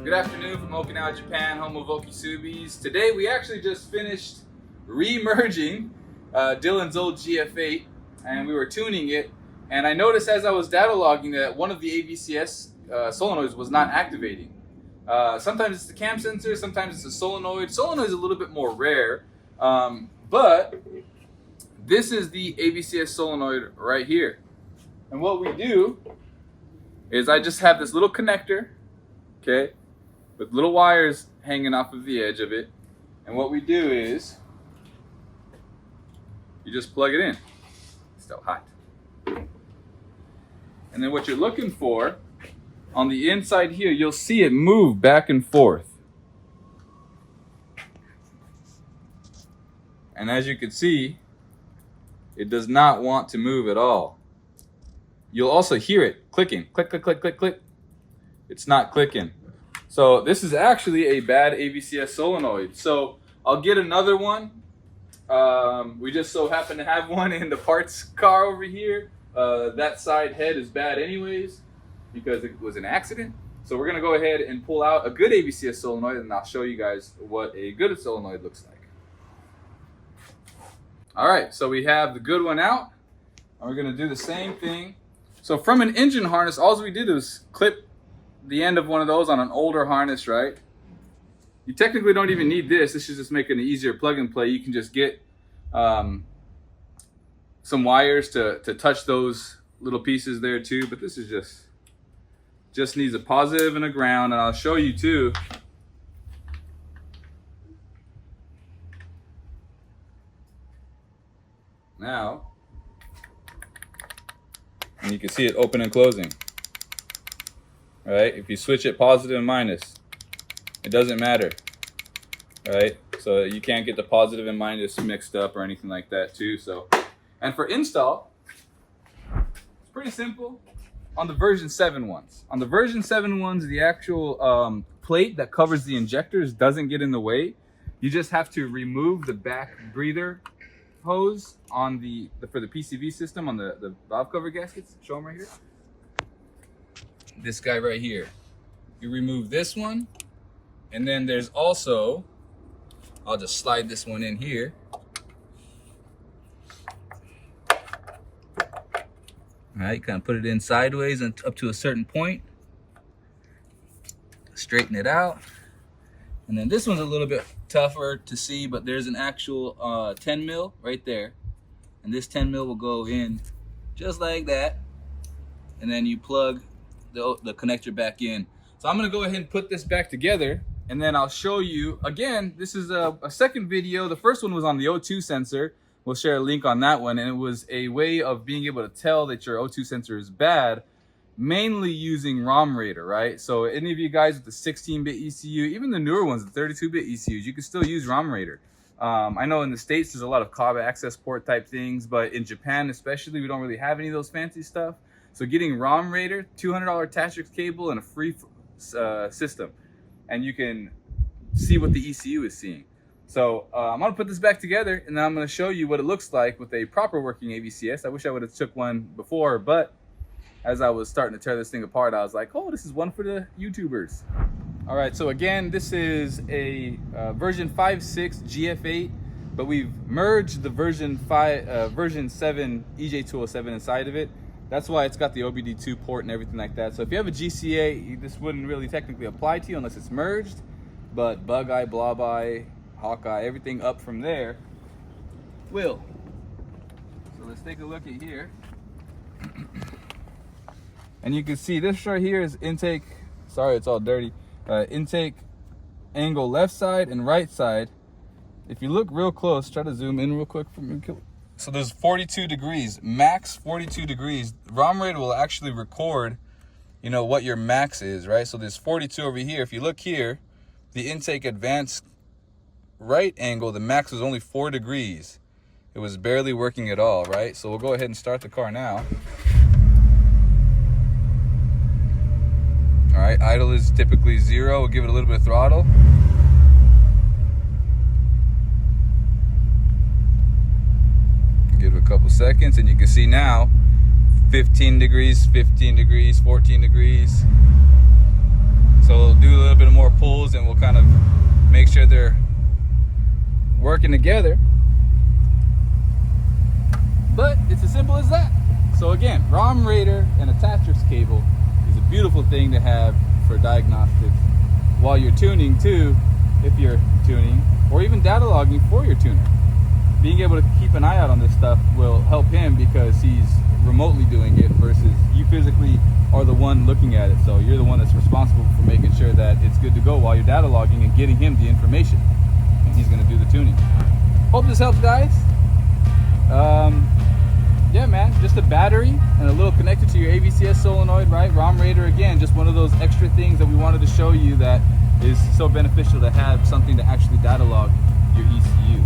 Good afternoon from Okinawa, Japan, home of OkiSubies. Today we actually just finished re-merging Dylan's old GF8 and we were tuning it, and I noticed as I was data logging that one of the AVCS solenoids was not activating. Sometimes it's the cam sensor, sometimes it's the solenoid. Solenoid is a little bit more rare, but this is the AVCS solenoid right here. And what we do is I just have this little connector, okay, with little wires hanging off of the edge of it. And what we do is you just plug it in. It's still hot. And then what you're looking for on the inside here, you'll see it move back and forth. And as you can see, it does not want to move at all. You'll also hear it clicking, click, click, click, click, click. It's not clicking. So this is actually a bad AVCS solenoid. So I'll get another one. We just so happen to have one in the parts car over here. That side head is bad anyways because it was an accident. So we're gonna go ahead and pull out a good AVCS solenoid and I'll show you guys what a good solenoid looks like. All right, so we have the good one out and we're gonna do the same thing. So from an engine harness, all we did was clip the end of one of those on an older harness, right? You technically don't even need this. This is just making it easier plug and play. You can just get some wires to touch those little pieces there too, but this is just needs a positive and a ground, and I'll show you too. Now, and you can see it open and closing. Right? If you switch it positive and minus, it doesn't matter. Right? So you can't get the positive and minus mixed up or anything like that too. So, and for install, it's pretty simple on the version 7 ones. On the version 7 ones, the actual plate that covers the injectors doesn't get in the way. You just have to remove the back breather hose on for the PCV system on the valve cover gaskets. Show them right here. This guy right here. You remove this one, and then there's also, I'll just slide this one in here. All right, kind of put it in sideways and up to a certain point. Straighten it out. And then this one's a little bit tougher to see, but there's an actual 10 mil right there. And this 10 mil will go in just like that. And then you plug the connector back in. So I'm gonna go ahead and put this back together, and then I'll show you again. This is a second video. The first one was on the O2 sensor. We'll share a link on that one, and it was a way of being able to tell that your O2 sensor is bad, mainly using Romraider, right? So any of you guys with the 16-bit ECU, even the newer ones, the 32-bit ECUs, you can still use Romraider. I know in the States there's a lot of CABA access port type things, but in Japan especially, we don't really have any of those fancy stuff. So getting Romraider, $200 Tatrix cable, and a free system, and you can see what the ECU is seeing. So I'm gonna put this back together, and then I'm gonna show you what it looks like with a proper working AVCS. I wish I would have took one before, but as I was starting to tear this thing apart, I was like, oh, this is one for the YouTubers. All right, so again, this is a version 5.6 GF8, but we've merged the version 7 EJ207 inside of it. That's why it's got the OBD2 port and everything like that. So if you have a GCA, this wouldn't really technically apply to you unless it's merged. But Bug Eye, Blob Eye, Hawkeye, everything up from there will. So let's take a look at here. And you can see this right here is intake. Sorry, it's all dirty. Intake angle left side and right side. If you look real close, try to zoom in real quick for me. So there's 42 degrees, max 42 degrees. Romraider will actually record, you know, what your max is, right? So there's 42 over here. If you look here, the intake advanced right angle, the max was only 4 degrees. It was barely working at all, right? So we'll go ahead and start the car now. All right, idle is typically 0. We'll give it a little bit of throttle. Give it a couple seconds, and you can see now 15 degrees, 15 degrees, 14 degrees, So we'll do a little bit more pulls and we'll kind of make sure they're working together. But it's as simple as that. So again, Romraider and attachers cable is a beautiful thing to have for diagnostics while you're tuning too, if you're tuning, or even data logging for your tuner. Being able to keep an eye out on this stuff will help him because he's remotely doing it versus you physically are the one looking at it. So you're the one that's responsible for making sure that it's good to go while you're data logging and getting him the information. And he's going to do the tuning. Hope this helps, guys. Yeah, man, just a battery and a little connected to your AVCS solenoid, right? Romraider, again, just one of those extra things that we wanted to show you that is so beneficial to have something to actually data log your ECU.